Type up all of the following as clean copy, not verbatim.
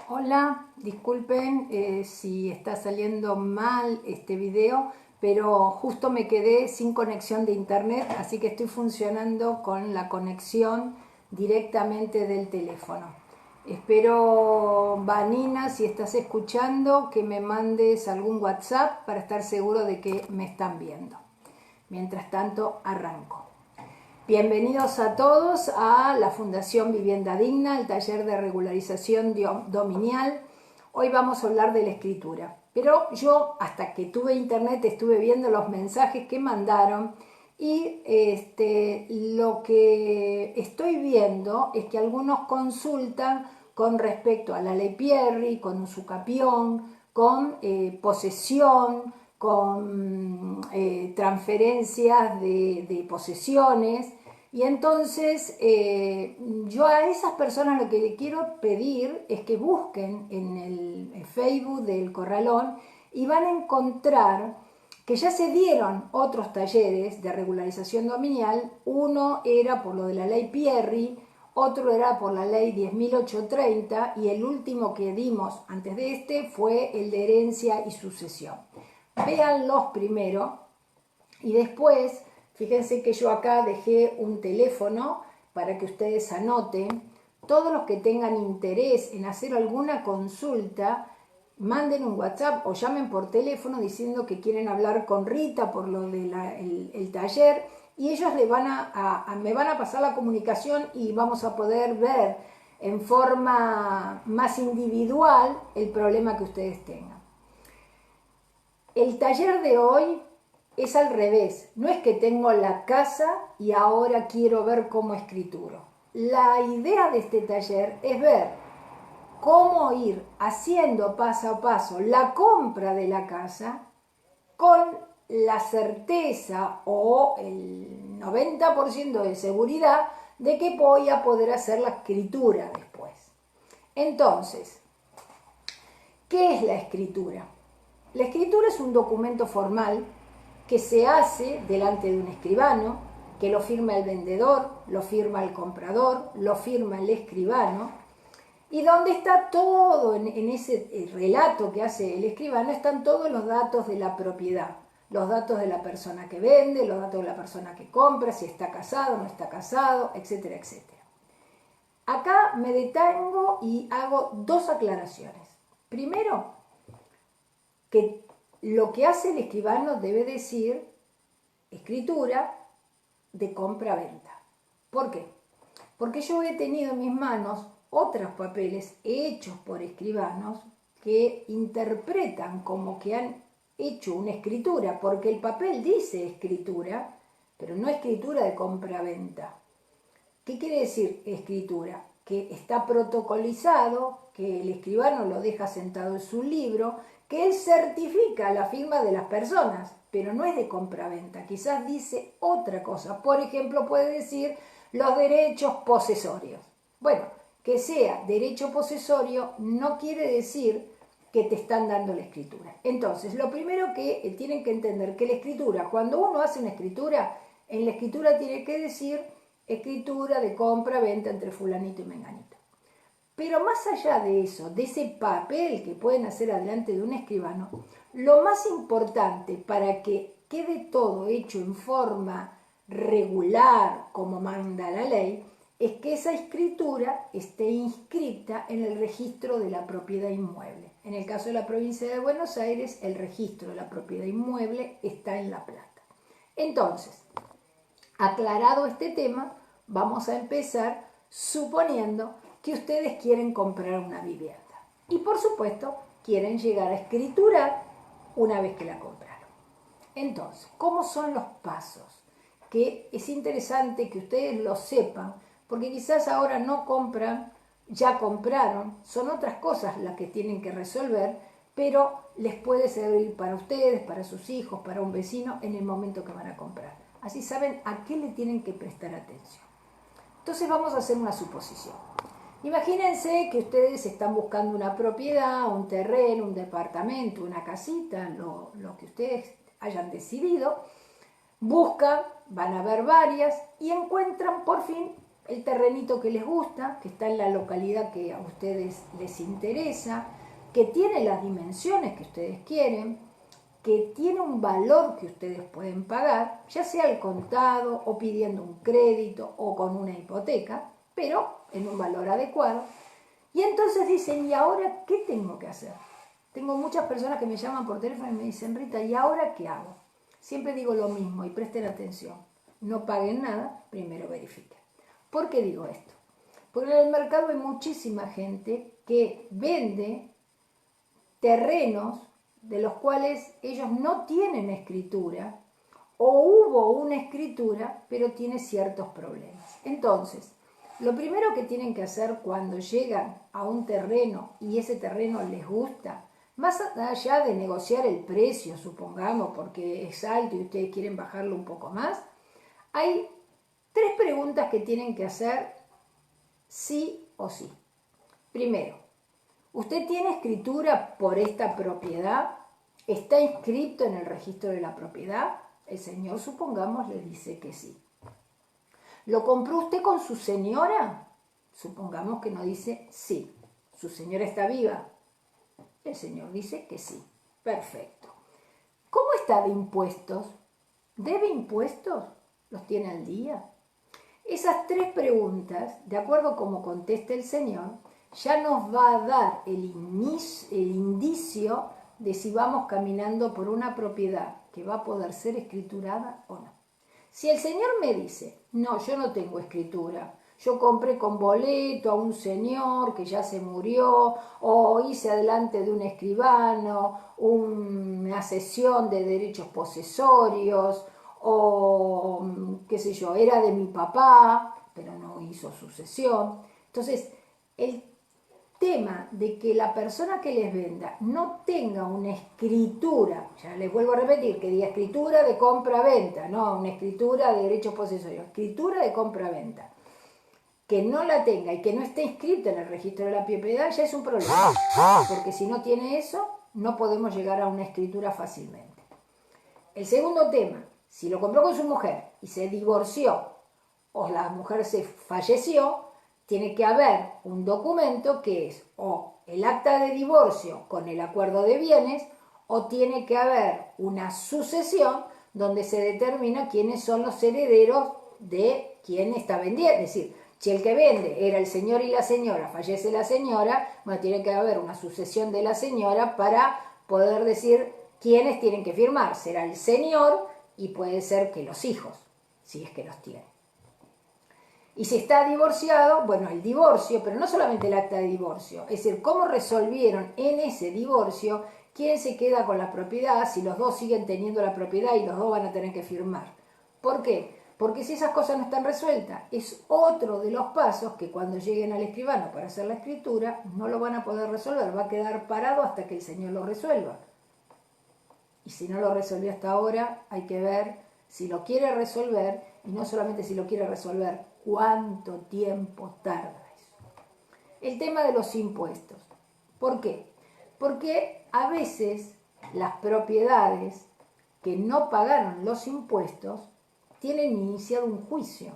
Hola, disculpen si está saliendo mal este video, pero justo me quedé sin conexión de internet, así que estoy funcionando con la conexión directamente del teléfono. Espero, Vanina, si estás escuchando, que me mandes algún WhatsApp para estar seguro de que me están viendo. Mientras tanto, arranco. Bienvenidos a todos a la Fundación Vivienda Digna, el taller de regularización dominial. Hoy vamos a hablar de la escritura. Pero yo, hasta que tuve internet, estuve viendo los mensajes que mandaron y lo que estoy viendo es que algunos consultan con respecto a la ley Pierri, con usucapión, con posesión, con transferencias de posesiones. Y entonces yo a esas personas lo que le quiero pedir es que busquen en el Facebook del Corralón y van a encontrar que ya se dieron otros talleres de regularización dominial. Uno era por lo de la ley Pierri, otro era por la ley 10.830 y el último que dimos antes de este fue el de herencia y sucesión. Véanlos primero y después, fíjense que yo acá dejé un teléfono para que ustedes anoten. Todos los que tengan interés en hacer alguna consulta, manden un WhatsApp o llamen por teléfono diciendo que quieren hablar con Rita por lo del taller y ellos me van a pasar la comunicación y vamos a poder ver en forma más individual el problema que ustedes tengan. El taller de hoy es al revés, no es que tengo la casa y ahora quiero ver cómo escrituro. La idea de este taller es ver cómo ir haciendo paso a paso la compra de la casa con la certeza o el 90% de seguridad de que voy a poder hacer la escritura después. Entonces, ¿qué es la escritura? La escritura es un documento formal que se hace delante de un escribano, que lo firma el vendedor, lo firma el comprador, lo firma el escribano, y donde está todo, en ese relato que hace el escribano, están todos los datos de la propiedad, los datos de la persona que vende, los datos de la persona que compra, si está casado o no está casado, etcétera, etcétera. Acá me detengo y hago dos aclaraciones. Primero, que lo que hace el escribano debe decir escritura de compra-venta. ¿Por qué? Porque yo he tenido en mis manos otros papeles hechos por escribanos que interpretan como que han hecho una escritura, porque el papel dice escritura, pero no escritura de compra-venta. ¿Qué quiere decir escritura? Que está protocolizado, que el escribano lo deja sentado en su libro, que él certifica la firma de las personas, pero no es de compraventa, quizás dice otra cosa. Por ejemplo, puede decir los derechos posesorios. Bueno, que sea derecho posesorio no quiere decir que te están dando la escritura. Entonces, lo primero que tienen que entender que la escritura, cuando uno hace una escritura, en la escritura tiene que decir escritura de compra-venta entre fulanito y menganito. Pero más allá de eso, de ese papel que pueden hacer adelante de un escribano, lo más importante para que quede todo hecho en forma regular, como manda la ley, es que esa escritura esté inscrita en el registro de la propiedad inmueble. En el caso de la provincia de Buenos Aires, el registro de la propiedad inmueble está en La Plata. Entonces, aclarado este tema, vamos a empezar suponiendo que ustedes quieren comprar una vivienda y por supuesto quieren llegar a escriturar una vez que la compraron. Entonces, ¿cómo son los pasos? Que es interesante que ustedes lo sepan, porque quizás ahora no compran, ya compraron, son otras cosas las que tienen que resolver, pero les puede servir para ustedes, para sus hijos, para un vecino en el momento que van a comprar. Así saben a qué le tienen que prestar atención. Entonces vamos a hacer una suposición. Imagínense que ustedes están buscando una propiedad, un terreno, un departamento, una casita, lo que ustedes hayan decidido. Buscan, van a ver varias y encuentran por fin el terrenito que les gusta, que está en la localidad que a ustedes les interesa, que tiene las dimensiones que ustedes quieren, que tiene un valor que ustedes pueden pagar, ya sea al contado o pidiendo un crédito o con una hipoteca, pero en un valor adecuado. Y entonces dicen, ¿y ahora qué tengo que hacer? Tengo muchas personas que me llaman por teléfono y me dicen, Rita, ¿y ahora qué hago? Siempre digo lo mismo y presten atención. No paguen nada, primero verifiquen. ¿Por qué digo esto? Porque en el mercado hay muchísima gente que vende terrenos de los cuales ellos no tienen escritura o hubo una escritura, pero tiene ciertos problemas. Entonces, lo primero que tienen que hacer cuando llegan a un terreno y ese terreno les gusta, más allá de negociar el precio, supongamos, porque es alto y ustedes quieren bajarlo un poco más, hay tres preguntas que tienen que hacer sí o sí. Primero, ¿usted tiene escritura por esta propiedad? ¿Está inscrito en el registro de la propiedad? El señor, supongamos, le dice que sí. ¿Lo compró usted con su señora? Supongamos que no dice sí. ¿Su señora está viva? El señor dice que sí. Perfecto. ¿Cómo está de impuestos? ¿Debe impuestos? ¿Los tiene al día? Esas tres preguntas, de acuerdo a cómo conteste el señor, ya nos va a dar el indicio de si vamos caminando por una propiedad que va a poder ser escriturada o no. Si el señor me dice, no, yo no tengo escritura, yo compré con boleto a un señor que ya se murió, o hice adelante de un escribano una cesión de derechos posesorios, o qué sé yo, era de mi papá, pero no hizo sucesión. Entonces, el tema de que la persona que les venda no tenga una escritura, ya les vuelvo a repetir, que diga escritura de compra-venta, no una escritura de derechos posesorios, escritura de compra-venta, que no la tenga y que no esté inscrita en el registro de la propiedad, ya es un problema, porque si no tiene eso, no podemos llegar a una escritura fácilmente. El segundo tema, si lo compró con su mujer y se divorció o la mujer se falleció, tiene que haber un documento que es o el acta de divorcio con el acuerdo de bienes o tiene que haber una sucesión donde se determina quiénes son los herederos de quien está vendiendo. Es decir, si el que vende era el señor y la señora, fallece la señora, bueno, tiene que haber una sucesión de la señora para poder decir quiénes tienen que firmar. Será el señor y puede ser que los hijos, si es que los tiene. Y si está divorciado, bueno, el divorcio, pero no solamente el acta de divorcio, es decir, cómo resolvieron en ese divorcio quién se queda con la propiedad, si los dos siguen teniendo la propiedad y los dos van a tener que firmar. ¿Por qué? Porque si esas cosas no están resueltas, es otro de los pasos que cuando lleguen al escribano para hacer la escritura, no lo van a poder resolver, va a quedar parado hasta que el señor lo resuelva. Y si no lo resolvió hasta ahora, hay que ver si lo quiere resolver, y no solamente si lo quiere resolver, cuánto tiempo tarda eso. El tema de los impuestos. ¿Por qué? Porque a veces las propiedades que no pagaron los impuestos tienen iniciado un juicio.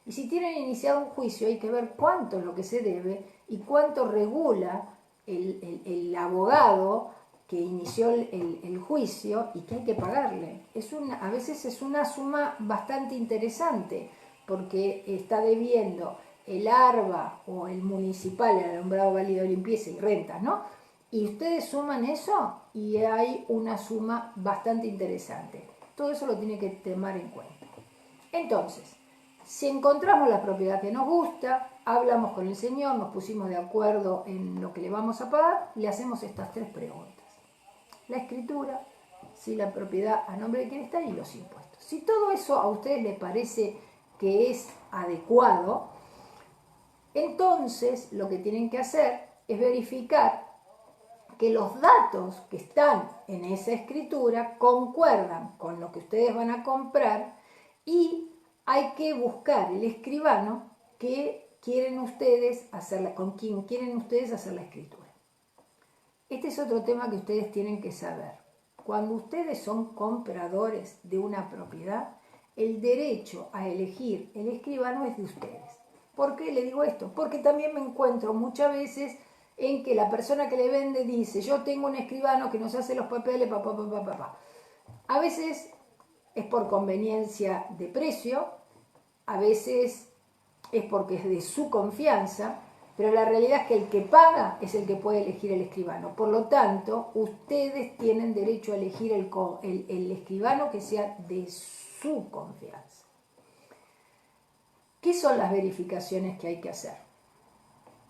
Y si tienen iniciado un juicio hay que ver cuánto es lo que se debe y cuánto regula el abogado que inició el juicio y que hay que pagarle. A veces es una suma bastante interesante porque está debiendo el ARBA o el municipal, el alumbrado válido de limpieza y rentas, ¿no? Y ustedes suman eso y hay una suma bastante interesante. Todo eso lo tiene que tomar en cuenta. Entonces, si encontramos la propiedad que nos gusta, hablamos con el señor, nos pusimos de acuerdo en lo que le vamos a pagar, le hacemos estas tres preguntas. La escritura, si la propiedad a nombre de quién está y los impuestos. Si todo eso a ustedes les parece que es adecuado, entonces lo que tienen que hacer es verificar que los datos que están en esa escritura concuerdan con lo que ustedes van a comprar y hay que buscar el escribano que quieren ustedes hacerla, con quien quieren ustedes hacer la escritura. Este es otro tema que ustedes tienen que saber. Cuando ustedes son compradores de una propiedad, el derecho a elegir el escribano es de ustedes. ¿Por qué le digo esto? Porque también me encuentro muchas veces en que la persona que le vende dice, yo tengo un escribano que nos hace los papeles, papá, papá, papá. A veces es por conveniencia de precio, a veces es porque es de su confianza, pero la realidad es que el que paga es el que puede elegir el escribano. Por lo tanto, ustedes tienen derecho a elegir el escribano que sea de su confianza. ¿Qué son las verificaciones que hay que hacer?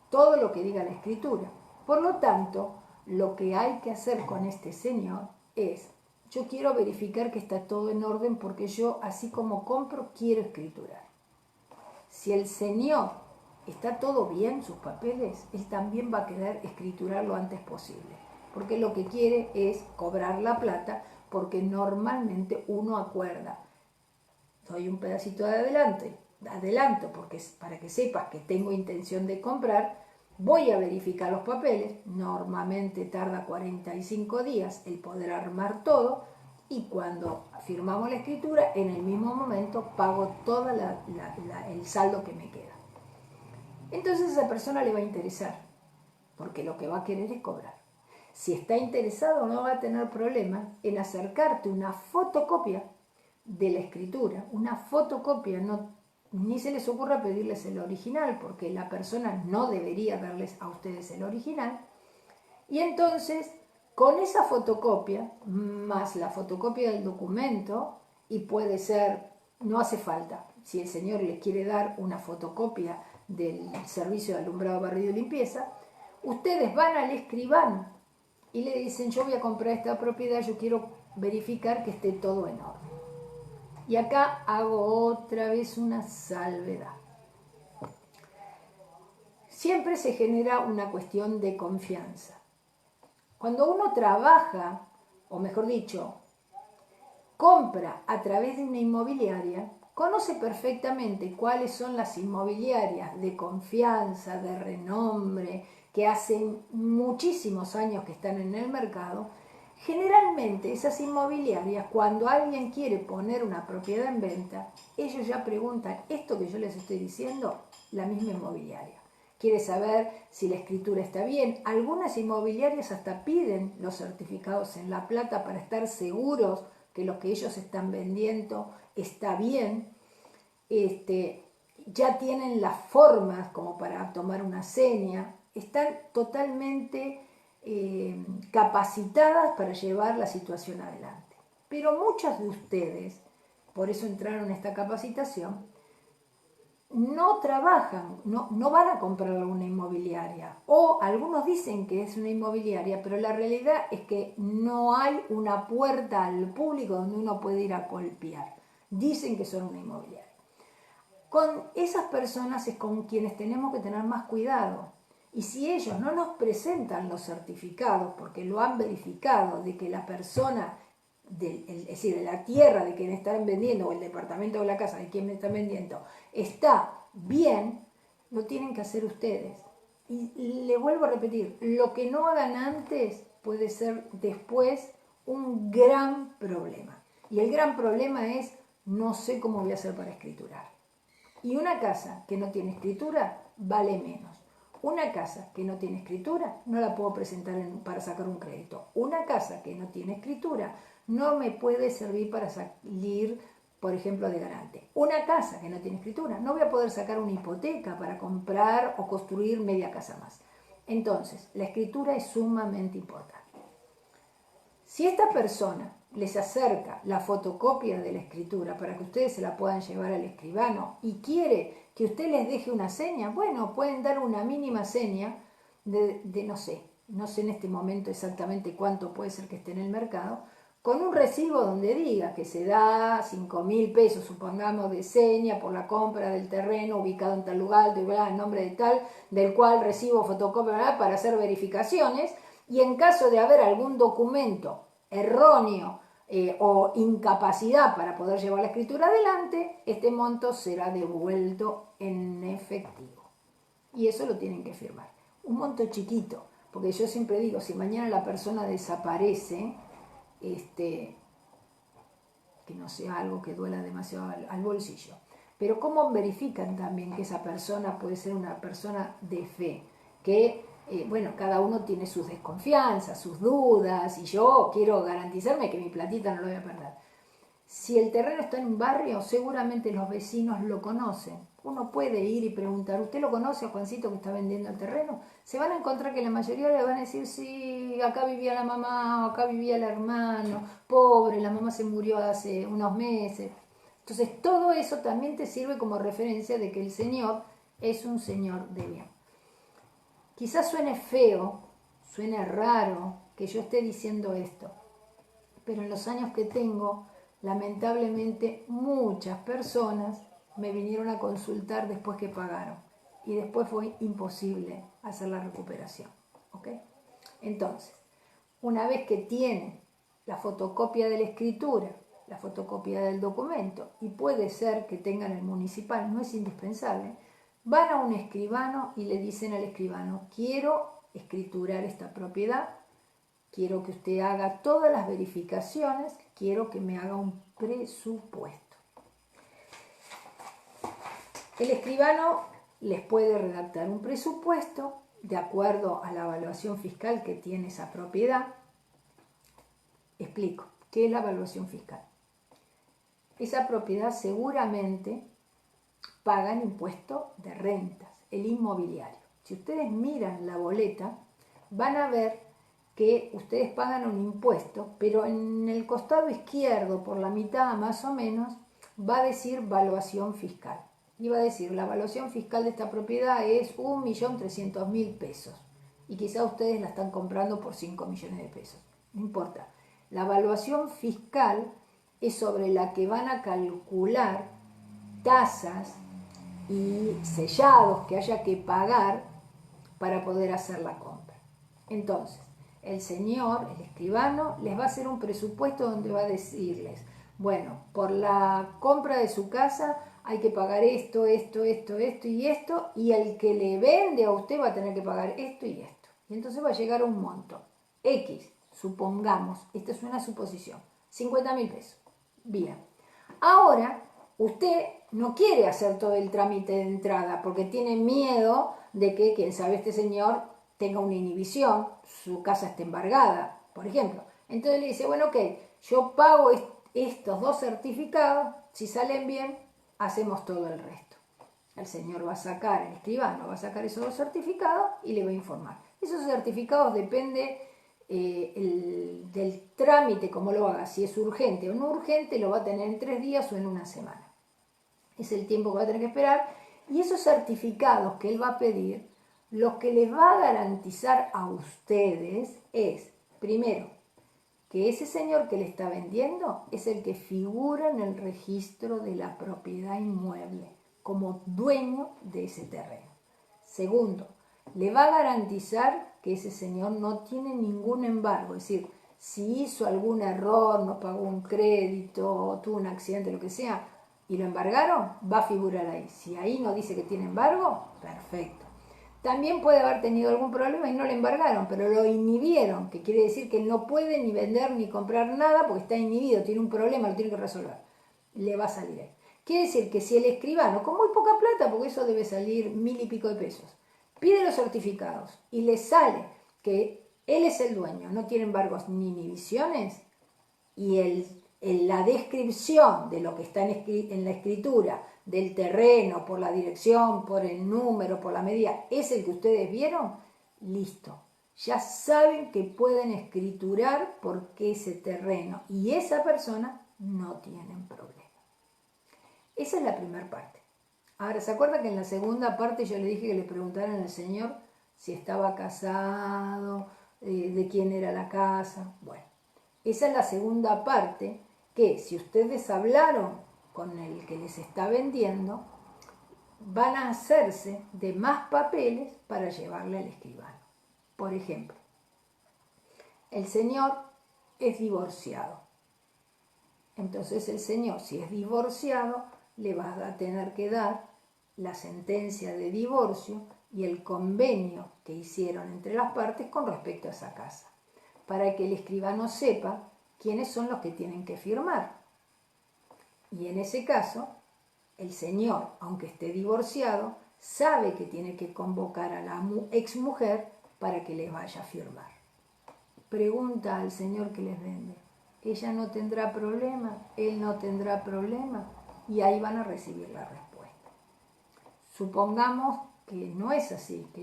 Todo lo que diga la escritura. Por lo tanto, lo que hay que hacer con este señor es, yo quiero verificar que está todo en orden porque yo, así como compro, quiero escriturar. Si el señor está todo bien, sus papeles, él también va a querer escriturar lo antes posible, porque lo que quiere es cobrar la plata, porque normalmente uno acuerda, doy un pedacito de adelanto, porque para que sepas que tengo intención de comprar, voy a verificar los papeles, normalmente tarda 45 días el poder armar todo, y cuando firmamos la escritura, en el mismo momento pago todo el saldo que me queda. Entonces a esa persona le va a interesar, porque lo que va a querer es cobrar. Si está interesado, no va a tener problema en acercarte una fotocopia de la escritura, una fotocopia, ni se les ocurra pedirles el original, porque la persona no debería darles a ustedes el original, y entonces con esa fotocopia, más la fotocopia del documento, y puede ser, no hace falta, si el señor les quiere dar una fotocopia del servicio de alumbrado, barrido y limpieza, ustedes van al escribano y le dicen, yo voy a comprar esta propiedad, yo quiero verificar que esté todo en orden. Y acá hago otra vez una salvedad. Siempre se genera una cuestión de confianza. Cuando uno trabaja, o mejor dicho, compra a través de una inmobiliaria, conoce perfectamente cuáles son las inmobiliarias de confianza, de renombre, que hacen muchísimos años que están en el mercado. Generalmente esas inmobiliarias, cuando alguien quiere poner una propiedad en venta, ellos ya preguntan, esto que yo les estoy diciendo, la misma inmobiliaria. Quiere saber si la escritura está bien. Algunas inmobiliarias hasta piden los certificados en La Plata para estar seguros que lo que ellos están vendiendo está bien. Ya tienen las formas como para tomar una seña. Están totalmente capacitadas para llevar la situación adelante. Pero muchas de ustedes, por eso entraron en esta capacitación, no trabajan, no van a comprar una inmobiliaria. O algunos dicen que es una inmobiliaria, pero la realidad es que no hay una puerta al público donde uno puede ir a golpear. Dicen que son una inmobiliaria. Con esas personas es con quienes tenemos que tener más cuidado. Y si ellos no nos presentan los certificados, porque lo han verificado, de que la persona, es decir, de la tierra de quien están vendiendo, o el departamento o la casa de quien están vendiendo, está bien, lo tienen que hacer ustedes. Y le vuelvo a repetir, lo que no hagan antes puede ser después un gran problema. Y el gran problema es, no sé cómo voy a hacer para escriturar. Y una casa que no tiene escritura vale menos. Una casa que no tiene escritura no la puedo presentar para sacar un crédito. Una casa que no tiene escritura no me puede servir para salir, por ejemplo, de garante. Una casa que no tiene escritura no voy a poder sacar una hipoteca para comprar o construir media casa más. Entonces, la escritura es sumamente importante. Si esta persona les acerca la fotocopia de la escritura para que ustedes se la puedan llevar al escribano y quiere que usted les deje una seña, bueno, pueden dar una mínima seña de no sé en este momento exactamente cuánto puede ser que esté en el mercado, con un recibo donde diga que se da 5.000 pesos, supongamos, de seña por la compra del terreno ubicado en tal lugar, en nombre de tal, del cual recibo fotocopia para hacer verificaciones, y en caso de haber algún documento erróneo o incapacidad para poder llevar la escritura adelante, este monto será devuelto en efectivo. Y eso lo tienen que firmar. Un monto chiquito, porque yo siempre digo, si mañana la persona desaparece, que no sea algo que duela demasiado al bolsillo. Pero ¿cómo verifican también que esa persona puede ser una persona de fe? Que, bueno, cada uno tiene sus desconfianzas, sus dudas, y yo quiero garantizarme que mi platita no lo voy a perder. Si el terreno está en un barrio, seguramente los vecinos lo conocen. Uno puede ir y preguntar, ¿usted lo conoce a Juancito que está vendiendo el terreno? Se van a encontrar que la mayoría le van a decir, sí, acá vivía la mamá, acá vivía el hermano, pobre, la mamá se murió hace unos meses. Entonces todo eso también te sirve como referencia de que el Señor es un Señor de bien. Quizás suene feo, suene raro que yo esté diciendo esto, pero en los años que tengo, lamentablemente muchas personas me vinieron a consultar después que pagaron y después fue imposible hacer la recuperación. ¿Ok? Entonces, una vez que tienen la fotocopia de la escritura, la fotocopia del documento, y puede ser que tengan el municipal, no es indispensable, van a un escribano y le dicen al escribano, quiero escriturar esta propiedad, quiero que usted haga todas las verificaciones, quiero que me haga un presupuesto. El escribano les puede redactar un presupuesto de acuerdo a la evaluación fiscal que tiene esa propiedad. Explico, ¿qué es la evaluación fiscal? Esa propiedad seguramente paga el impuesto de rentas, el inmobiliario. Si ustedes miran la boleta, van a ver que ustedes pagan un impuesto, pero en el costado izquierdo, por la mitad más o menos, va a decir evaluación fiscal. Y va a decir, la evaluación fiscal de esta propiedad es 1.300.000 pesos. Y quizá ustedes la están comprando por 5 millones de pesos. No importa. La evaluación fiscal es sobre la que van a calcular tasas y sellados que haya que pagar para poder hacer la compra. Entonces, el señor, el escribano, les va a hacer un presupuesto donde va a decirles, bueno, por la compra de su casa hay que pagar esto, esto, esto, esto y esto, y el que le vende a usted va a tener que pagar esto y esto. Y entonces va a llegar a un monto X, supongamos, esta es una suposición, 50.000 pesos. Bien, ahora usted no quiere hacer todo el trámite de entrada porque tiene miedo de que, quién sabe, este señor tenga una inhibición, su casa esté embargada, por ejemplo. Entonces le dice, bueno, ok, yo pago estos 2 certificados, si salen bien, hacemos todo el resto. El señor va a sacar, el escribano va a sacar esos 2 certificados y le va a informar. Esos certificados depende del trámite, como lo haga, si es urgente o no urgente, lo va a tener en 3 días o en una semana. Es el tiempo que va a tener que esperar. Y esos certificados que él va a pedir, lo que les va a garantizar a ustedes es, primero, que ese señor que le está vendiendo es el que figura en el registro de la propiedad inmueble como dueño de ese terreno. Segundo, le va a garantizar que ese señor no tiene ningún embargo, es decir, si hizo algún error, no pagó un crédito, tuvo un accidente, lo que sea, y lo embargaron, va a figurar ahí. Si ahí no dice que tiene embargo, perfecto. También puede haber tenido algún problema y no le embargaron, pero lo inhibieron, que quiere decir que no puede ni vender ni comprar nada porque está inhibido, tiene un problema, lo tiene que resolver. Le va a salir ahí. Quiere decir que si el escribano, con muy poca plata, porque eso debe salir 1.000 y pico de pesos, pide los certificados y le sale que él es el dueño, no tiene embargos ni inhibiciones, y la descripción de lo que está en la escritura del terreno, por la dirección, por el número, por la medida, es el que ustedes vieron, listo. Ya saben que pueden escriturar porque ese terreno y esa persona no tienen problema. Esa es la primera parte. Ahora, ¿se acuerda que en la segunda parte yo le dije que le preguntaran al Señor si estaba casado, de quién era la casa? Bueno, esa es la segunda parte que si ustedes hablaron con el que les está vendiendo, van a hacerse de más papeles para llevarle al escribano. Por ejemplo, el señor es divorciado. Entonces el señor, si es divorciado, le va a tener que dar la sentencia de divorcio y el convenio que hicieron entre las partes con respecto a esa casa, para que el escribano sepa quiénes son los que tienen que firmar. Y en ese caso, el señor, aunque esté divorciado, sabe que tiene que convocar a la exmujer para que le vaya a firmar. Pregunta al señor que les vende. Ella no tendrá problema, él no tendrá problema, y ahí van a recibir la respuesta. Supongamos que no es así, que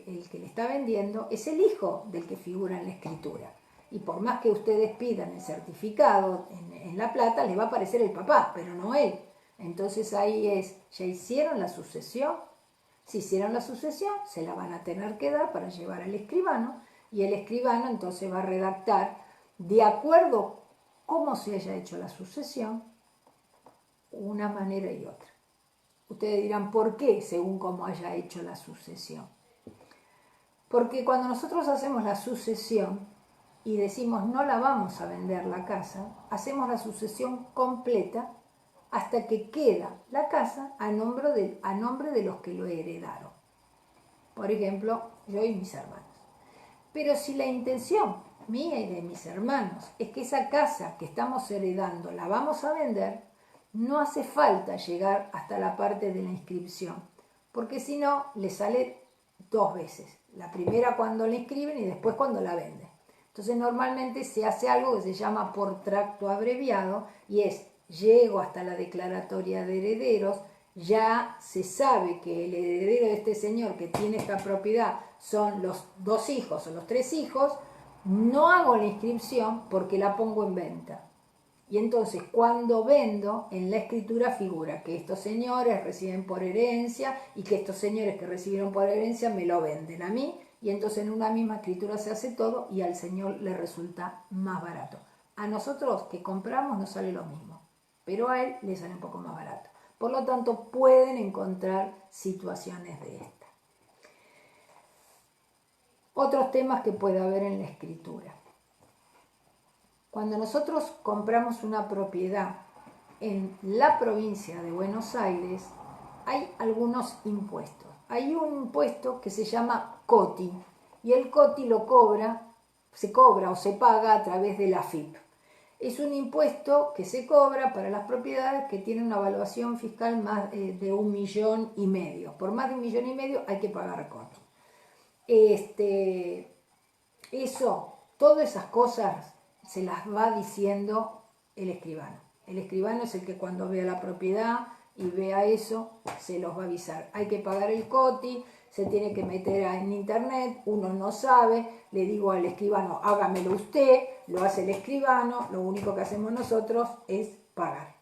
el que le está vendiendo es el hijo del que figura en la escritura. Y por más que ustedes pidan el certificado en la plata, les va a aparecer el papá, pero no él. Entonces ahí es, ¿ya hicieron la sucesión? Si hicieron la sucesión, se la van a tener que dar para llevar al escribano, y el escribano entonces va a redactar, de acuerdo cómo se haya hecho la sucesión, una manera y otra. Ustedes dirán, ¿por qué según cómo haya hecho la sucesión? Porque cuando nosotros hacemos la sucesión y decimos no la vamos a vender la casa, hacemos la sucesión completa hasta que queda la casa a nombre de los que lo heredaron. Por ejemplo, yo y mis hermanos. Pero si la intención mía y de mis hermanos es que esa casa que estamos heredando la vamos a vender, no hace falta llegar hasta la parte de la inscripción, porque si no, le sale dos veces. La primera cuando la inscriben y después cuando la venden. Entonces normalmente se hace algo que se llama por tracto abreviado y es, llego hasta la declaratoria de herederos, ya se sabe que el heredero de este señor que tiene esta propiedad son los 2 hijos o los 3 hijos, no hago la inscripción porque la pongo en venta. Y entonces cuando vendo, en la escritura figura que estos señores reciben por herencia y que estos señores que recibieron por herencia me lo venden a mí, y entonces en una misma escritura se hace todo y al señor le resulta más barato. A nosotros que compramos nos sale lo mismo, pero a él le sale un poco más barato. Por lo tanto, pueden encontrar situaciones de esta. Otros temas que puede haber en la escritura. Cuando nosotros compramos una propiedad en la provincia de Buenos Aires, hay algunos impuestos. Hay un impuesto que se llama COTI, y el COTI se cobra o se paga a través de la AFIP. Es un impuesto que se cobra para las propiedades que tienen una evaluación fiscal más de 1,5 millones. Por más de 1,5 millones hay que pagar COTI. Todas esas cosas se las va diciendo el escribano. El escribano es el que cuando vea la propiedad y vea eso, se los va a avisar. Hay que pagar el COTI, se tiene que meter en internet, uno no sabe, le digo al escribano, hágamelo usted, lo hace el escribano, lo único que hacemos nosotros es pagar.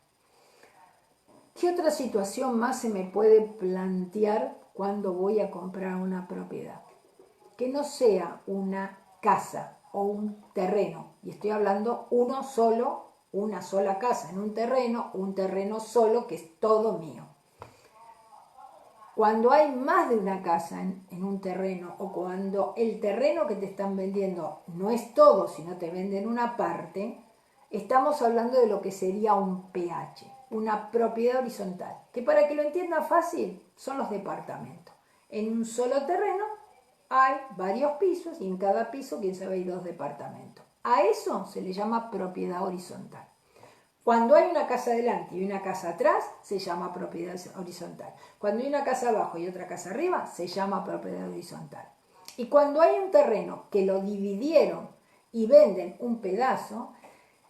¿Qué otra situación más se me puede plantear cuando voy a comprar una propiedad? Que no sea una casa o un terreno, y estoy hablando una sola casa en un terreno solo que es todo mío. Cuando hay más de una casa en un terreno, o cuando el terreno que te están vendiendo no es todo, sino te venden una parte, estamos hablando de lo que sería un PH, una propiedad horizontal, que para que lo entienda fácil son los departamentos. En un solo terreno hay varios pisos y en cada piso, quién sabe, hay 2 departamentos. A eso se le llama propiedad horizontal. Cuando hay una casa adelante y una casa atrás, se llama propiedad horizontal. Cuando hay una casa abajo y otra casa arriba, se llama propiedad horizontal. Y cuando hay un terreno que lo dividieron y venden un pedazo,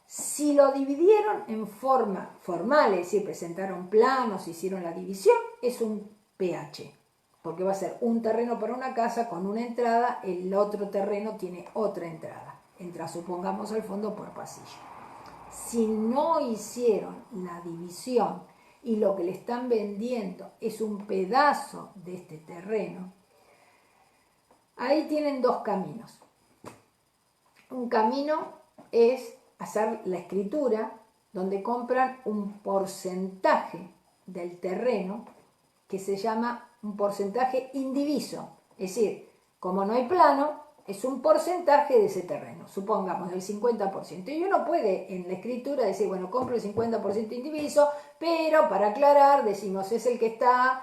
si lo dividieron en forma formal, es decir, presentaron planos, hicieron la división, es un PH. Porque va a ser un terreno para una casa con una entrada, el otro terreno tiene otra entrada. Entra, supongamos, al fondo por pasillo. Si no hicieron la división y lo que le están vendiendo es un pedazo de este terreno, ahí tienen 2 caminos. Un camino es hacer la escritura, donde compran un porcentaje del terreno que se llama un porcentaje indiviso. Es decir, como no hay plano, es un porcentaje de ese terreno, supongamos el 50%. Y uno puede en la escritura decir, bueno, compro el 50% indiviso, pero para aclarar decimos es el que está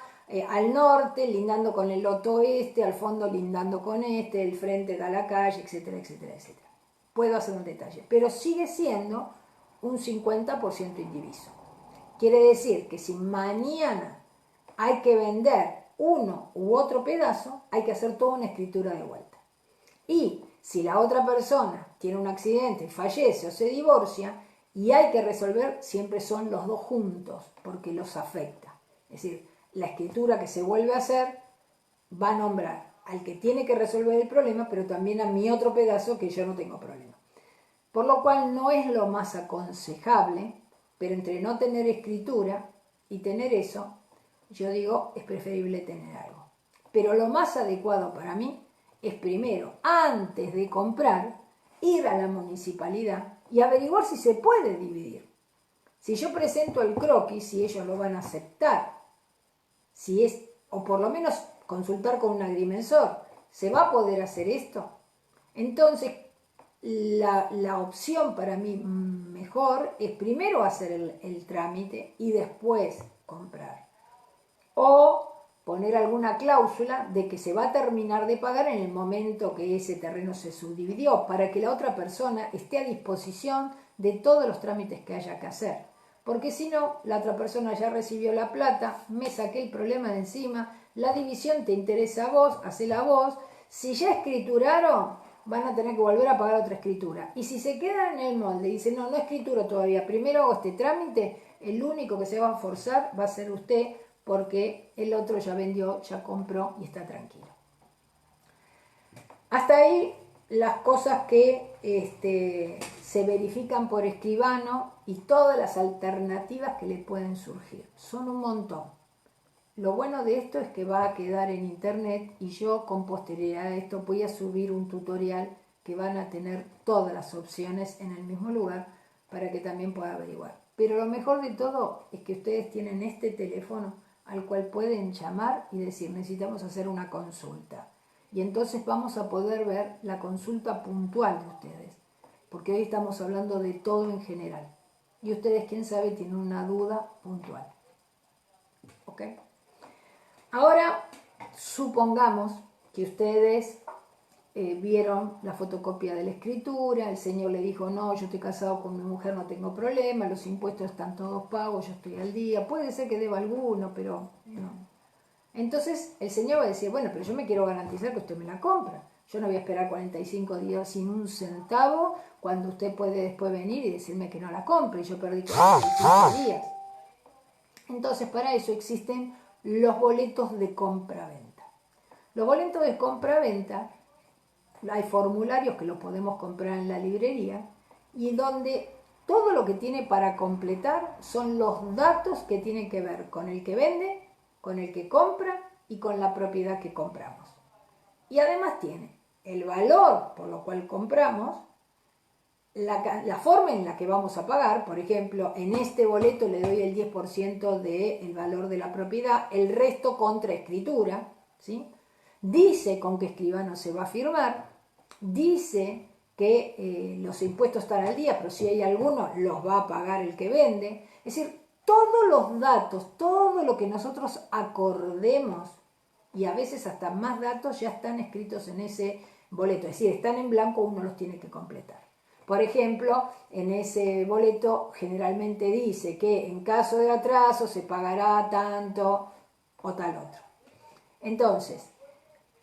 al norte lindando con el loto oeste, al fondo lindando con este, el frente da la calle, etcétera, etcétera, etcétera. Puedo hacer un detalle, pero sigue siendo un 50% indiviso. Quiere decir que si mañana hay que vender uno u otro pedazo, hay que hacer toda una escritura de vuelta. Y si la otra persona tiene un accidente, fallece o se divorcia, y hay que resolver, siempre son los dos juntos, porque los afecta. Es decir, la escritura que se vuelve a hacer va a nombrar al que tiene que resolver el problema, pero también a mi otro pedazo que yo no tengo problema. Por lo cual no es lo más aconsejable, pero entre no tener escritura y tener eso, yo digo, es preferible tener algo. Pero lo más adecuado para mí es primero, antes de comprar, ir a la municipalidad y averiguar si se puede dividir. Si yo presento el croquis, si ellos lo van a aceptar, si es, o por lo menos consultar con un agrimensor, ¿se va a poder hacer esto? Entonces, la opción para mí mejor es primero hacer el trámite y después comprar. O poner alguna cláusula de que se va a terminar de pagar en el momento que ese terreno se subdividió, para que la otra persona esté a disposición de todos los trámites que haya que hacer. Porque si no, la otra persona ya recibió la plata, me saqué el problema de encima, la división te interesa a vos, hacela vos. Si ya escrituraron, van a tener que volver a pagar otra escritura. Y si se quedan en el molde y dicen, no, no escrituro todavía, primero hago este trámite, el único que se va a forzar va a ser usted, porque el otro ya vendió, ya compró y está tranquilo. Hasta ahí las cosas que se verifican por escribano y todas las alternativas que le pueden surgir. Son un montón. Lo bueno de esto es que va a quedar en internet y yo con posterioridad a esto voy a subir un tutorial que van a tener todas las opciones en el mismo lugar para que también pueda averiguar. Pero lo mejor de todo es que ustedes tienen este teléfono al cual pueden llamar y decir, necesitamos hacer una consulta. Y entonces vamos a poder ver la consulta puntual de ustedes, porque hoy estamos hablando de todo en general. Y ustedes, quién sabe, tienen una duda puntual. ¿Ok? Ahora, supongamos que ustedes vieron la fotocopia de la escritura, el señor le dijo, no, yo estoy casado con mi mujer, no tengo problema, los impuestos están todos pagos, yo estoy al día, puede ser que deba alguno, pero no. Entonces el señor va a decir, bueno, pero yo me quiero garantizar que usted me la compra. Yo no voy a esperar 45 días sin un centavo cuando usted puede después venir y decirme que no la compre y yo perdí 45 días. Entonces para eso existen los boletos de compra-venta. Los boletos de compra-venta, hay formularios que los podemos comprar en la librería y donde todo lo que tiene para completar son los datos que tienen que ver con el que vende, con el que compra y con la propiedad que compramos. Y además tiene el valor por lo cual compramos, la forma en la que vamos a pagar, por ejemplo, en este boleto le doy el 10% del valor de la propiedad, el resto contra escritura, ¿sí? Dice con qué escribano se va a firmar, dice que los impuestos están al día, pero si hay alguno los va a pagar el que vende. Es decir, todos los datos, todo lo que nosotros acordemos, y a veces hasta más datos ya están escritos en ese boleto, es decir, están en blanco, uno los tiene que completar. Por ejemplo, en ese boleto generalmente dice que en caso de atraso se pagará tanto o tal otro. Entonces,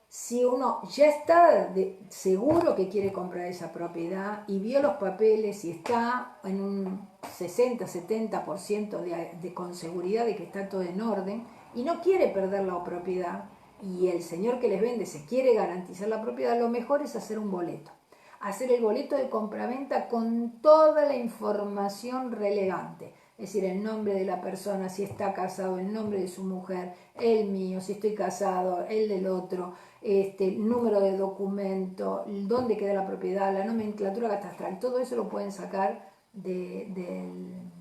si uno ya está seguro que quiere comprar esa propiedad y vio los papeles y está en un 60-70% con seguridad de que está todo en orden y no quiere perder la propiedad y el señor que les vende se quiere garantizar la propiedad, lo mejor es hacer un boleto. Hacer el boleto de compraventa con toda la información relevante. Es decir, el nombre de la persona, si está casado, el nombre de su mujer, el mío, si estoy casado, el del otro, el número de documento, dónde queda la propiedad, la nomenclatura catastral, todo eso lo pueden sacar del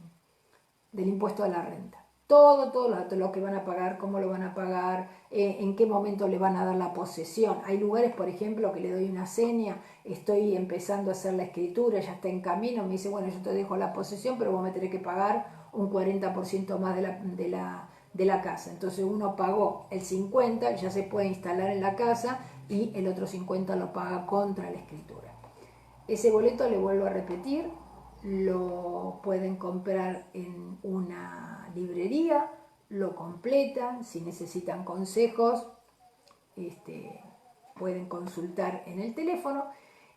impuesto a la renta. Todo lo que van a pagar, cómo lo van a pagar, en qué momento le van a dar la posesión. Hay lugares, por ejemplo, que le doy una seña, estoy empezando a hacer la escritura, ya está en camino, me dice, bueno, yo te dejo la posesión, pero vos me tenés que pagar un 40% más de la casa. Entonces uno pagó el 50%, ya se puede instalar en la casa y el otro 50% lo paga contra la escritura. Ese boleto, le vuelvo a repetir, lo pueden comprar en una librería, lo completan, si necesitan consejos, pueden consultar en el teléfono.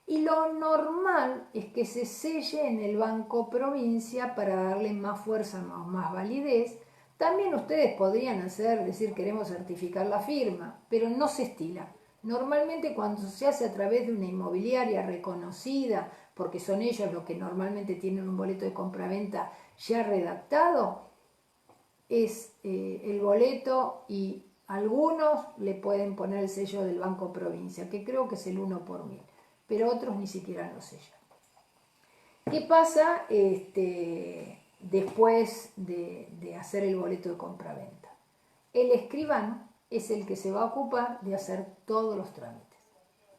Y lo normal es que se selle en el Banco Provincia para darle más fuerza, más validez. También ustedes podrían decir queremos certificar la firma, pero no se estila. Normalmente cuando se hace a través de una inmobiliaria reconocida, porque son ellos los que normalmente tienen un boleto de compraventa ya redactado, es el boleto y algunos le pueden poner el sello del Banco Provincia, que creo que es el 1 por 1000, pero otros ni siquiera lo sellan. ¿Qué pasa después de hacer el boleto de compraventa? El escribano es el que se va a ocupar de hacer todos los trámites,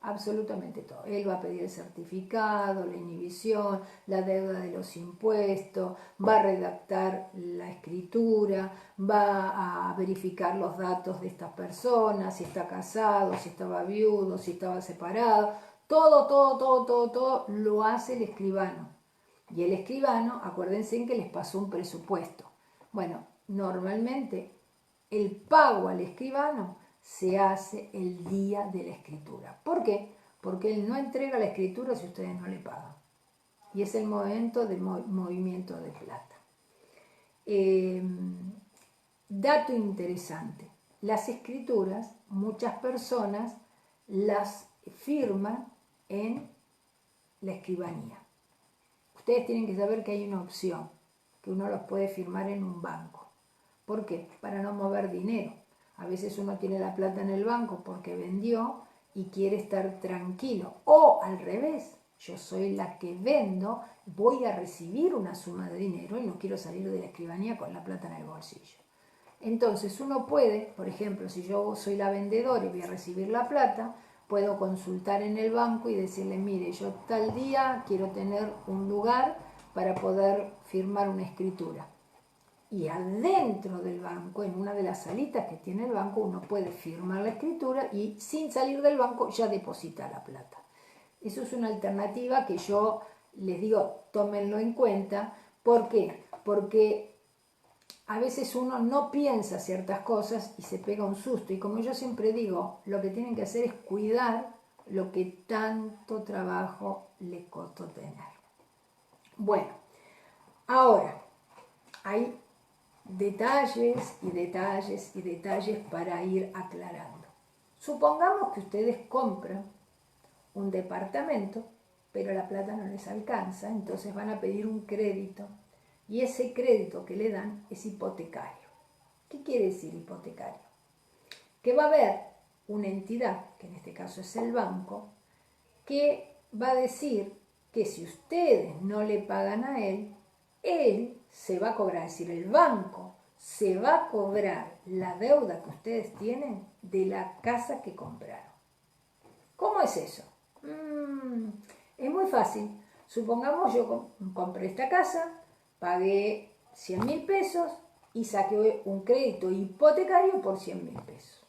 absolutamente todo. Él va a pedir el certificado, la inhibición, la deuda de los impuestos, va a redactar la escritura, va a verificar los datos de estas personas, si está casado, si estaba viudo, si estaba separado. Todo lo hace el escribano. Y el escribano, acuérdense que les pasó un presupuesto. Bueno, normalmente el pago al escribano se hace el día de la escritura. ¿Por qué? Porque él no entrega la escritura si ustedes no le pagan. Y es el momento de movimiento de plata. Dato interesante. Las escrituras, muchas personas las firman en la escribanía. Ustedes tienen que saber que hay una opción, que uno los puede firmar en un banco. ¿Por qué? Para no mover dinero. A veces uno tiene la plata en el banco porque vendió y quiere estar tranquilo. O al revés, yo soy la que vendo, voy a recibir una suma de dinero y no quiero salir de la escribanía con la plata en el bolsillo. Entonces uno puede, por ejemplo, si yo soy la vendedora y voy a recibir la plata, puedo consultar en el banco y decirle, mire, yo tal día quiero tener un lugar para poder firmar una escritura. Y adentro del banco, en una de las salitas que tiene el banco, uno puede firmar la escritura y sin salir del banco ya deposita la plata. Eso es una alternativa que yo les digo, tómenlo en cuenta. ¿Por qué? Porque a veces uno no piensa ciertas cosas y se pega un susto. Y como yo siempre digo, lo que tienen que hacer es cuidar lo que tanto trabajo le costó tener. Bueno, ahora hay detalles y detalles y detalles para ir aclarando. Supongamos que ustedes compran un departamento, pero la plata no les alcanza, entonces van a pedir un crédito y ese crédito que le dan es hipotecario. ¿Qué quiere decir hipotecario? Que va a haber una entidad, que en este caso es el banco, que va a decir que si ustedes no le pagan a él se va a cobrar, es decir, el banco se va a cobrar la deuda que ustedes tienen de la casa que compraron. ¿Cómo es eso? Es muy fácil. Supongamos yo compré esta casa, pagué 100.000 pesos y saqué un crédito hipotecario por 100.000 pesos.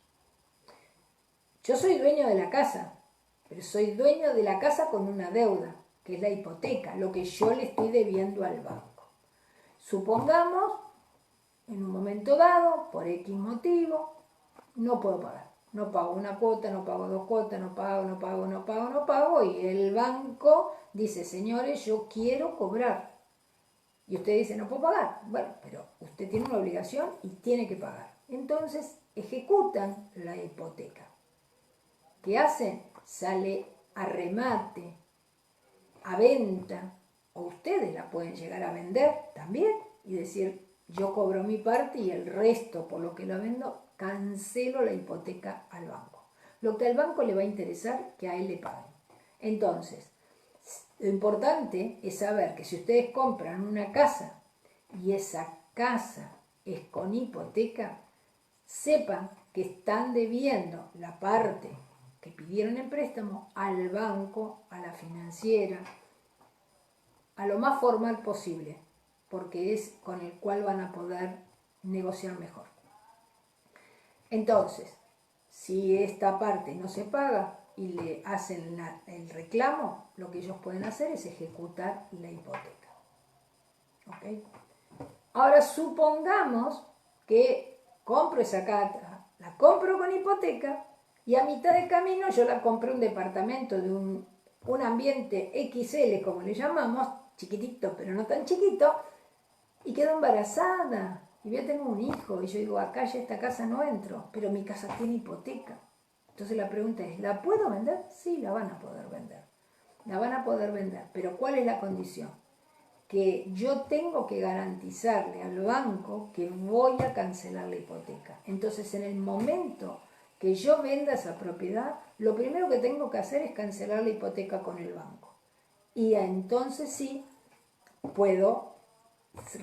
Yo soy dueño de la casa, pero soy dueño de la casa con una deuda, que es la hipoteca, lo que yo le estoy debiendo al banco. Supongamos, en un momento dado, por X motivo, no puedo pagar. No pago una cuota, no pago dos cuotas, no pago, y el banco dice, señores, yo quiero cobrar. Y usted dice, no puedo pagar. Bueno, pero usted tiene una obligación y tiene que pagar. Entonces, ejecutan la hipoteca. ¿Qué hacen? Sale a remate, a venta, o ustedes la pueden llegar a vender también y decir, yo cobro mi parte y el resto por lo que lo vendo, cancelo la hipoteca al banco. Lo que al banco le va a interesar, que a él le paguen. Entonces, lo importante es saber que si ustedes compran una casa y esa casa es con hipoteca, sepan que están debiendo la parte que pidieron en préstamo al banco, a la financiera, a lo más formal posible, porque es con el cual van a poder negociar mejor. Entonces, si esta parte no se paga y le hacen el reclamo, lo que ellos pueden hacer es ejecutar la hipoteca. ¿ok? Ahora supongamos que compro esa casa, la compro con hipoteca y a mitad de camino yo la compré un departamento de un ambiente XL, como le llamamos, chiquitito pero no tan chiquito, y quedo embarazada y voy a tener un hijo y yo digo, acá ya esta casa no entro, pero mi casa tiene hipoteca. Entonces la pregunta es, ¿la puedo vender? Sí, la van a poder vender. La van a poder vender, pero ¿cuál es la condición? Que yo tengo que garantizarle al banco que voy a cancelar la hipoteca. Entonces, en el momento que yo venda esa propiedad, lo primero que tengo que hacer es cancelar la hipoteca con el banco. Y entonces sí puedo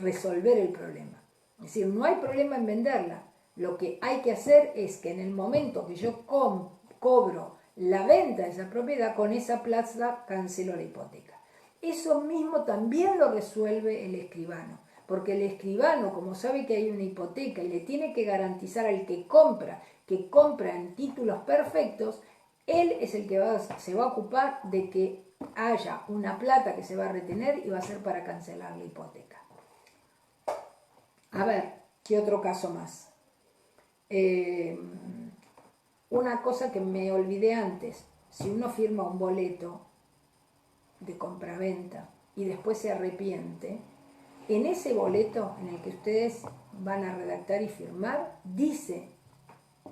resolver el problema. Es decir, no hay problema en venderla. Lo que hay que hacer es que en el momento que yo cobro la venta de esa propiedad, con esa plata cancelo la hipoteca. Eso mismo también lo resuelve el escribano, porque el escribano, como sabe que hay una hipoteca y le tiene que garantizar al que compra en títulos perfectos, él es el que se va a ocupar de que haya una plata que se va a retener y va a ser para cancelar la hipoteca. A ver, ¿qué otro caso más? Una cosa que me olvidé antes, si uno firma un boleto de compraventa y después se arrepiente, en ese boleto en el que ustedes van a redactar y firmar, dice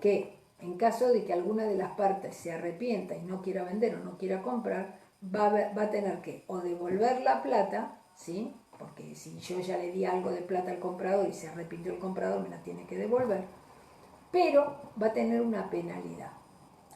que en caso de que alguna de las partes se arrepienta y no quiera vender o no quiera comprar, va a tener que o devolver la plata, ¿sí? Porque si yo ya le di algo de plata al comprador y se arrepintió el comprador, me la tiene que devolver, pero va a tener una penalidad.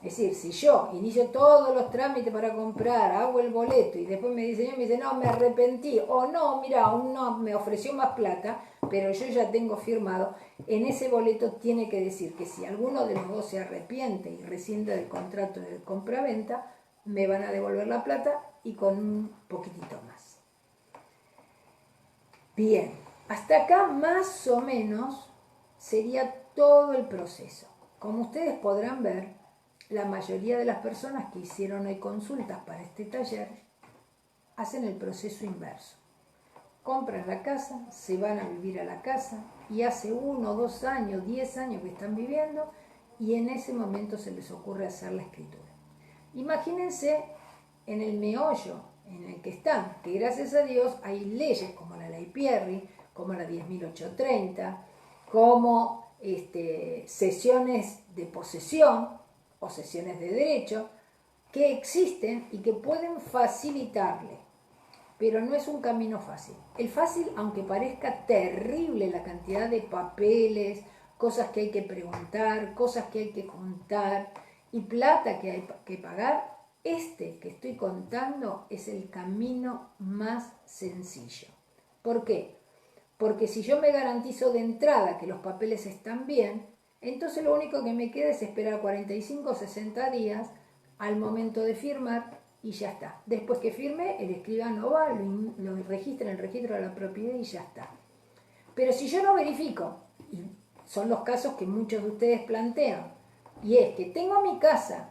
Es decir, si yo inicio todos los trámites para comprar, hago el boleto y después me dice, no, me arrepentí, o no, mira, no, me ofreció más plata, pero yo ya tengo firmado, en ese boleto tiene que decir que si alguno de los dos se arrepiente y rescinde del contrato de compra-venta, me van a devolver la plata y con un poquitito más. Bien, hasta acá más o menos sería todo el proceso. Como ustedes podrán ver, la mayoría de las personas que hicieron hoy consultas para este taller hacen el proceso inverso. Compran la casa, se van a vivir a la casa y hace 1, 2 años, 10 años que están viviendo y en ese momento se les ocurre hacer la escritura. Imagínense en el meollo en el que están, que gracias a Dios hay leyes como la ley Pierri, como la 10.830, como cesiones de posesión o cesiones de derecho, que existen y que pueden facilitarle, pero no es un camino fácil. El fácil, aunque parezca terrible la cantidad de papeles, cosas que hay que preguntar, cosas que hay que contar y plata que hay que pagar, este que estoy contando es el camino más sencillo. ¿Por qué? Porque si yo me garantizo de entrada que los papeles están bien, entonces lo único que me queda es esperar 45 o 60 días al momento de firmar y ya está. Después que firme, el escribano va, lo registra en el registro de la propiedad y ya está. Pero si yo no verifico, y son los casos que muchos de ustedes plantean, y es que tengo mi casa,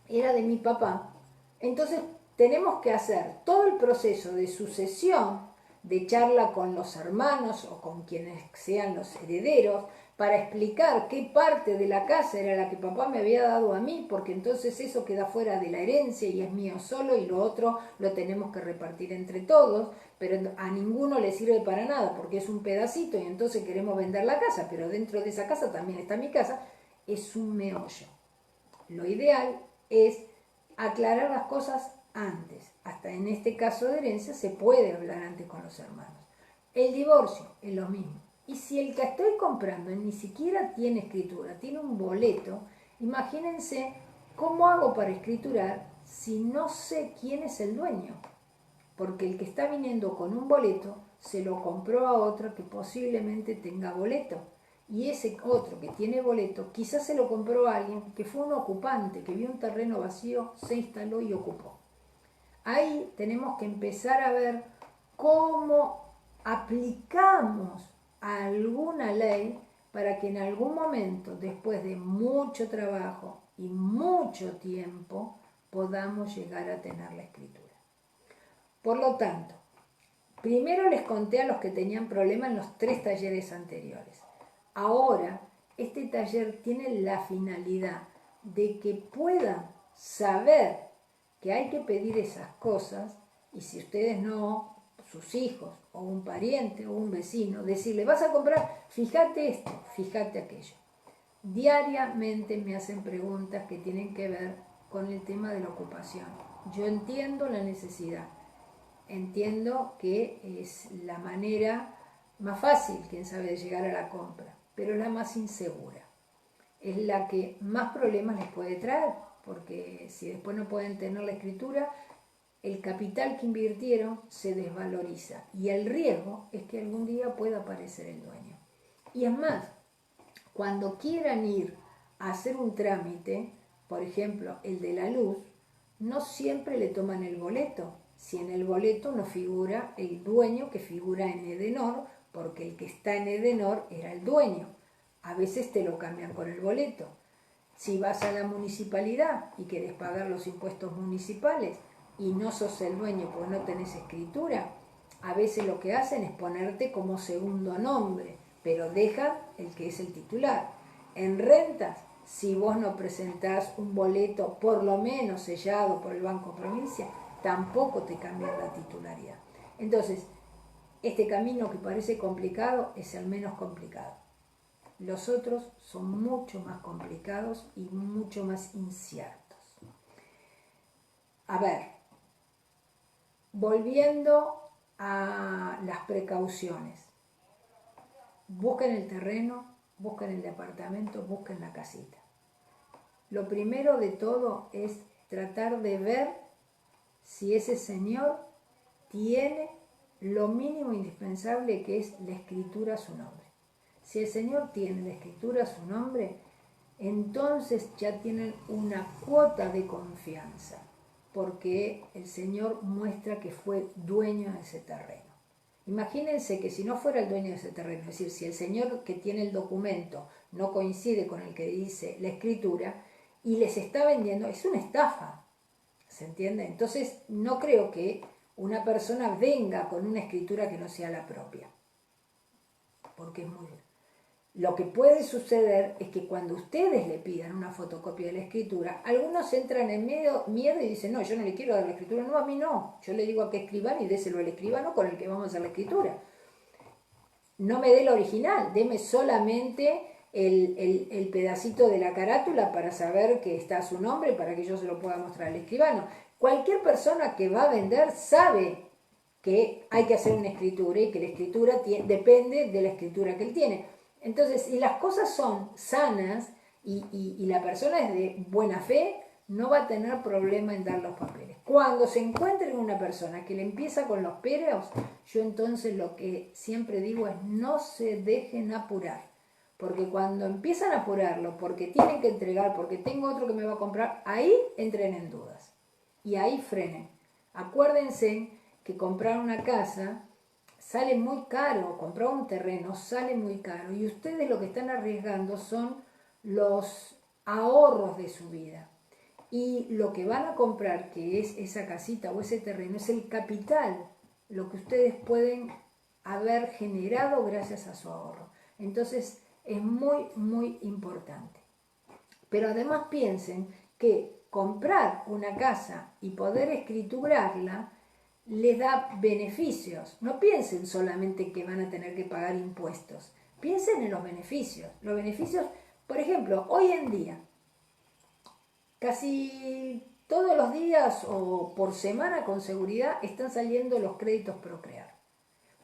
era de mi papá, entonces tenemos que hacer todo el proceso de sucesión, de charla con los hermanos o con quienes sean los herederos, para explicar qué parte de la casa era la que papá me había dado a mí, porque entonces eso queda fuera de la herencia y es mío solo y lo otro lo tenemos que repartir entre todos, pero a ninguno le sirve para nada porque es un pedacito y entonces queremos vender la casa, pero dentro de esa casa también está mi casa, es un meollo. Lo ideal es aclarar las cosas antes. Hasta en este caso de herencia se puede hablar antes con los hermanos. El divorcio es lo mismo. Y si el que estoy comprando ni siquiera tiene escritura, tiene un boleto, imagínense cómo hago para escriturar si no sé quién es el dueño. Porque el que está viniendo con un boleto se lo compró a otro que posiblemente tenga boleto. Y ese otro que tiene boleto quizás se lo compró a alguien que fue un ocupante, que vio un terreno vacío, se instaló y ocupó. Ahí tenemos que empezar a ver cómo aplicamos alguna ley para que en algún momento, después de mucho trabajo y mucho tiempo, podamos llegar a tener la escritura. Por lo tanto, Primero les conté a los que tenían problemas en los 3 talleres anteriores. Ahora, este taller tiene la finalidad de que puedan saber que hay que pedir esas cosas y si ustedes no, sus hijos o un pariente o un vecino, decirle, vas a comprar, fíjate esto, fíjate aquello. Diariamente me hacen preguntas que tienen que ver con el tema de la ocupación. Yo entiendo la necesidad, entiendo que es la manera más fácil, quién sabe, de llegar a la compra, pero es la más insegura. Es la que más problemas les puede traer, porque si después no pueden tener la escritura, el capital que invirtieron se desvaloriza y el riesgo es que algún día pueda aparecer el dueño. Y es más, cuando quieran ir a hacer un trámite, por ejemplo, el de la luz, no siempre le toman el boleto, si en el boleto no figura el dueño que figura en Edenor, porque el que está en Edenor era el dueño. A veces te lo cambian con el boleto. Si vas a la municipalidad y querés pagar los impuestos municipales y no sos el dueño porque no tenés escritura, a veces lo que hacen es ponerte como segundo nombre, pero dejan el que es el titular. En rentas, si vos no presentás un boleto por lo menos sellado por el Banco Provincia, tampoco te cambian la titularidad. Entonces, este camino que parece complicado es el menos complicado. Los otros son mucho más complicados y mucho más inciertos. A ver, volviendo a las precauciones. Busquen el terreno, busquen el departamento, busquen la casita. Lo primero de todo es tratar de ver si ese señor tiene lo mínimo indispensable que es la escritura a su nombre. Si el señor tiene la escritura a su nombre, entonces ya tienen una cuota de confianza, porque el señor muestra que fue dueño de ese terreno. Imagínense que si no fuera el dueño de ese terreno, es decir, si el señor que tiene el documento no coincide con el que dice la escritura y les está vendiendo, es una estafa, ¿se entiende? Entonces no creo que una persona venga con una escritura que no sea la propia, porque es muy... Lo que puede suceder es que cuando ustedes le pidan una fotocopia de la escritura, algunos entran en miedo y dicen, no, yo no le quiero dar la escritura, no, a mí no, yo le digo a qué escribano y déselo al escribano con el que vamos a hacer la escritura. No me dé la original, deme solamente el pedacito de la carátula para saber que está su nombre, para que yo se lo pueda mostrar al escribano. Cualquier persona que va a vender sabe que hay que hacer una escritura y que la escritura depende de la escritura que él tiene. Entonces, si las cosas son sanas y la persona es de buena fe, no va a tener problema en dar los papeles. Cuando se encuentre una persona que le empieza con los peros, yo entonces lo que siempre digo es no se dejen apurar. Porque cuando empiezan a apurarlo, porque tienen que entregar, porque tengo otro que me va a comprar, ahí entren en dudas. Y ahí frenen. Acuérdense que comprar una casa sale muy caro, comprar un terreno sale muy caro y ustedes lo que están arriesgando son los ahorros de su vida. Y lo que van a comprar, que es esa casita o ese terreno, es el capital, lo que ustedes pueden haber generado gracias a su ahorro. Entonces es muy, muy importante. Pero además piensen que comprar una casa y poder escriturarla les da beneficios. No piensen solamente que van a tener que pagar impuestos. Piensen en los beneficios. Los beneficios, por ejemplo, hoy en día, casi todos los días o por semana con seguridad están saliendo los créditos Procrear.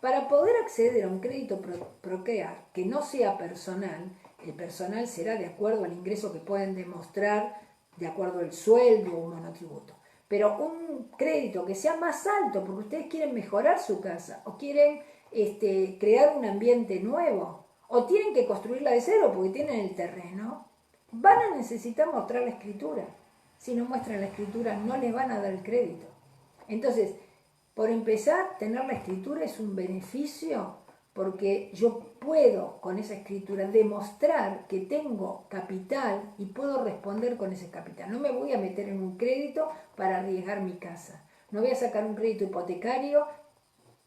Para poder acceder a un crédito Procrear que no sea personal, el personal será de acuerdo al ingreso que pueden demostrar, de acuerdo al sueldo o monotributo. Pero un crédito que sea más alto, porque ustedes quieren mejorar su casa o quieren crear un ambiente nuevo o tienen que construirla de cero porque tienen el terreno, van a necesitar mostrar la escritura. Si no muestran la escritura, no les van a dar el crédito. Entonces, por empezar, tener la escritura es un beneficio porque yo puedo con esa escritura demostrar que tengo capital y puedo responder con ese capital. No me voy a meter en un crédito para arriesgar mi casa. No voy a sacar un crédito hipotecario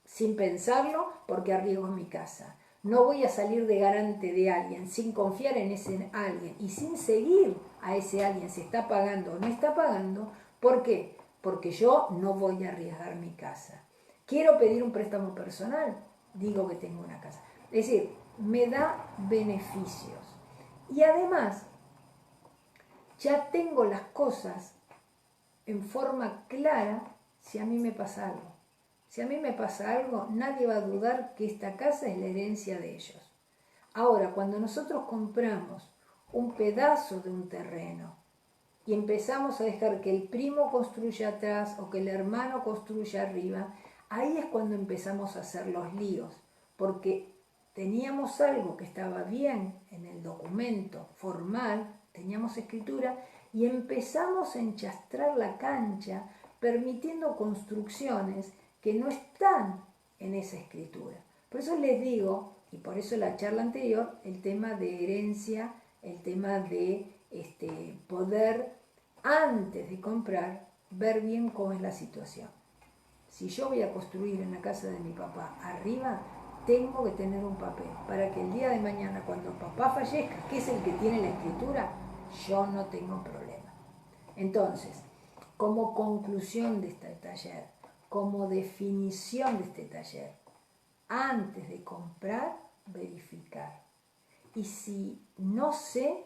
sin pensarlo porque arriesgo mi casa. No voy a salir de garante de alguien sin confiar en ese alguien y sin seguir a ese alguien si está pagando o no está pagando. ¿Por qué? Porque yo no voy a arriesgar mi casa. Quiero pedir un préstamo personal, digo que tengo una casa. Es decir, me da beneficios. Y además, ya tengo las cosas en forma clara si a mí me pasa algo. Si a mí me pasa algo, nadie va a dudar que esta casa es la herencia de ellos. Ahora, cuando nosotros compramos un pedazo de un terreno y empezamos a dejar que el primo construya atrás o que el hermano construya arriba, ahí es cuando empezamos a hacer los líos, porque teníamos algo que estaba bien en el documento formal, teníamos escritura, y empezamos a enchastrar la cancha permitiendo construcciones que no están en esa escritura. Por eso les digo, y por eso la charla anterior, el tema de herencia, el tema de poder, antes de comprar, ver bien cómo es la situación. Si yo voy a construir en la casa de mi papá arriba, tengo que tener un papel para que el día de mañana, cuando papá fallezca, que es el que tiene la escritura, yo no tengo problema. Entonces, como conclusión de este taller, como definición de este taller, antes de comprar, verificar. Y si no sé,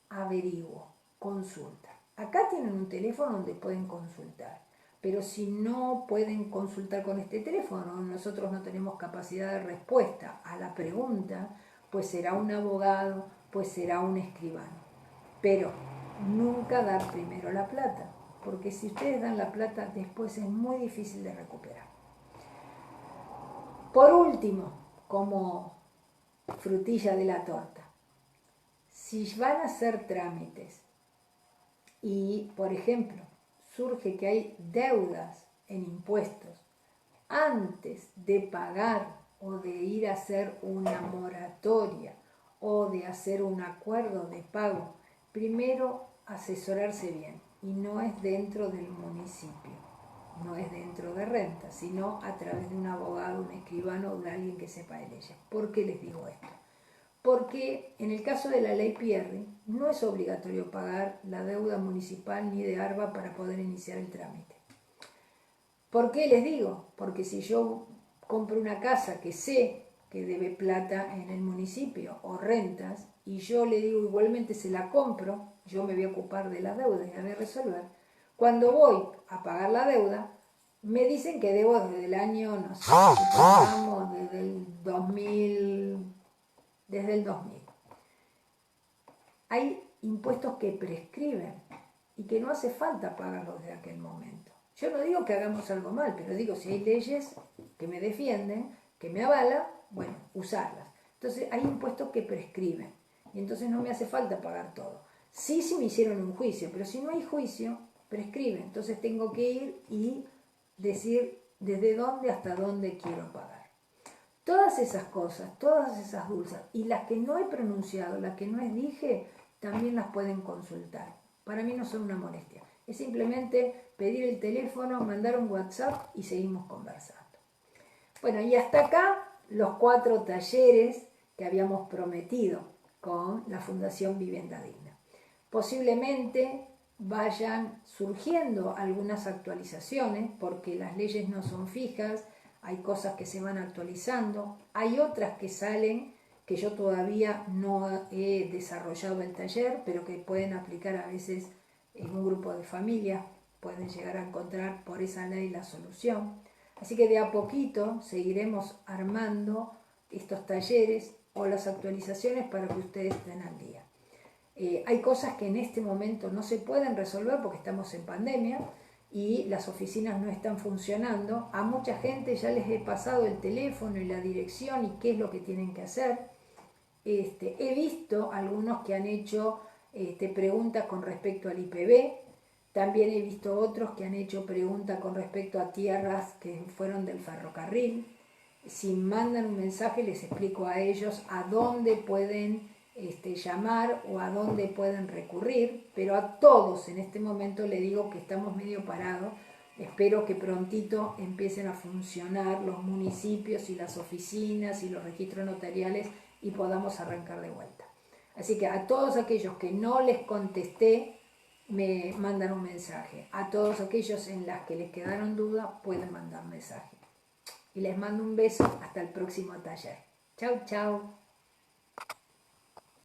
averiguo, consulta. Acá tienen un teléfono donde pueden consultar, pero si no pueden consultar con este teléfono, nosotros no tenemos capacidad de respuesta a la pregunta, pues será un abogado, pues será un escribano. Pero nunca dar primero la plata, porque si ustedes dan la plata, después es muy difícil de recuperar. Por último, como frutilla de la torta, si van a hacer trámites y, por ejemplo, surge que hay deudas en impuestos antes de pagar o de ir a hacer una moratoria o de hacer un acuerdo de pago, primero asesorarse bien, y no es dentro del municipio, no es dentro de renta, sino a través de un abogado, un escribano o de alguien que sepa de leyes. ¿Por qué les digo esto? Porque en el caso de la ley Pierri no es obligatorio pagar la deuda municipal ni de ARBA para poder iniciar el trámite. ¿Por qué les digo? Porque si yo compro una casa que sé que debe plata en el municipio o rentas y yo le digo igualmente se la compro, yo me voy a ocupar de la deuda y la voy a resolver. Cuando voy a pagar la deuda, me dicen que debo desde el año, no sé, supongamos desde el 2000, Hay impuestos que prescriben y que no hace falta pagarlos de aquel momento. Yo no digo que hagamos algo mal, pero digo, si hay leyes que me defienden, que me avalan, bueno, usarlas. Entonces hay impuestos que prescriben y entonces no me hace falta pagar todo. Sí, me hicieron un juicio, pero si no hay juicio, prescribe. Entonces tengo que ir y decir desde dónde hasta dónde quiero pagar. Todas esas cosas, todas esas dulces, y las que no he pronunciado, las que no les dije, también las pueden consultar. Para mí no son una molestia. Es simplemente pedir el teléfono, mandar un WhatsApp y seguimos conversando. Bueno, y hasta acá los 4 talleres que habíamos prometido con la Fundación Vivienda Digna. Posiblemente vayan surgiendo algunas actualizaciones porque las leyes no son fijas, hay cosas que se van actualizando, hay otras que salen que yo todavía no he desarrollado el taller, pero que pueden aplicar a veces en un grupo de familias, pueden llegar a encontrar por esa ley la solución. Así que de a poquito seguiremos armando estos talleres o las actualizaciones para que ustedes estén al día. Hay cosas que en este momento no se pueden resolver porque estamos en pandemia y las oficinas no están funcionando. A mucha gente ya les he pasado el teléfono y la dirección y qué es lo que tienen que hacer. He visto algunos que han hecho preguntas con respecto al IPB. También he visto otros que han hecho preguntas con respecto a tierras que fueron del ferrocarril. Si mandan un mensaje les explico a ellos a dónde pueden llamar o a dónde pueden recurrir, pero a todos en este momento le digo que estamos medio parados espero que prontito empiecen a funcionar los municipios y las oficinas y los registros notariales y podamos arrancar de vuelta. Así que a todos aquellos que no les contesté, me mandan un mensaje. A todos aquellos en las que les quedaron dudas, pueden mandar mensaje. Y les mando un beso hasta el próximo taller. Chau, chau.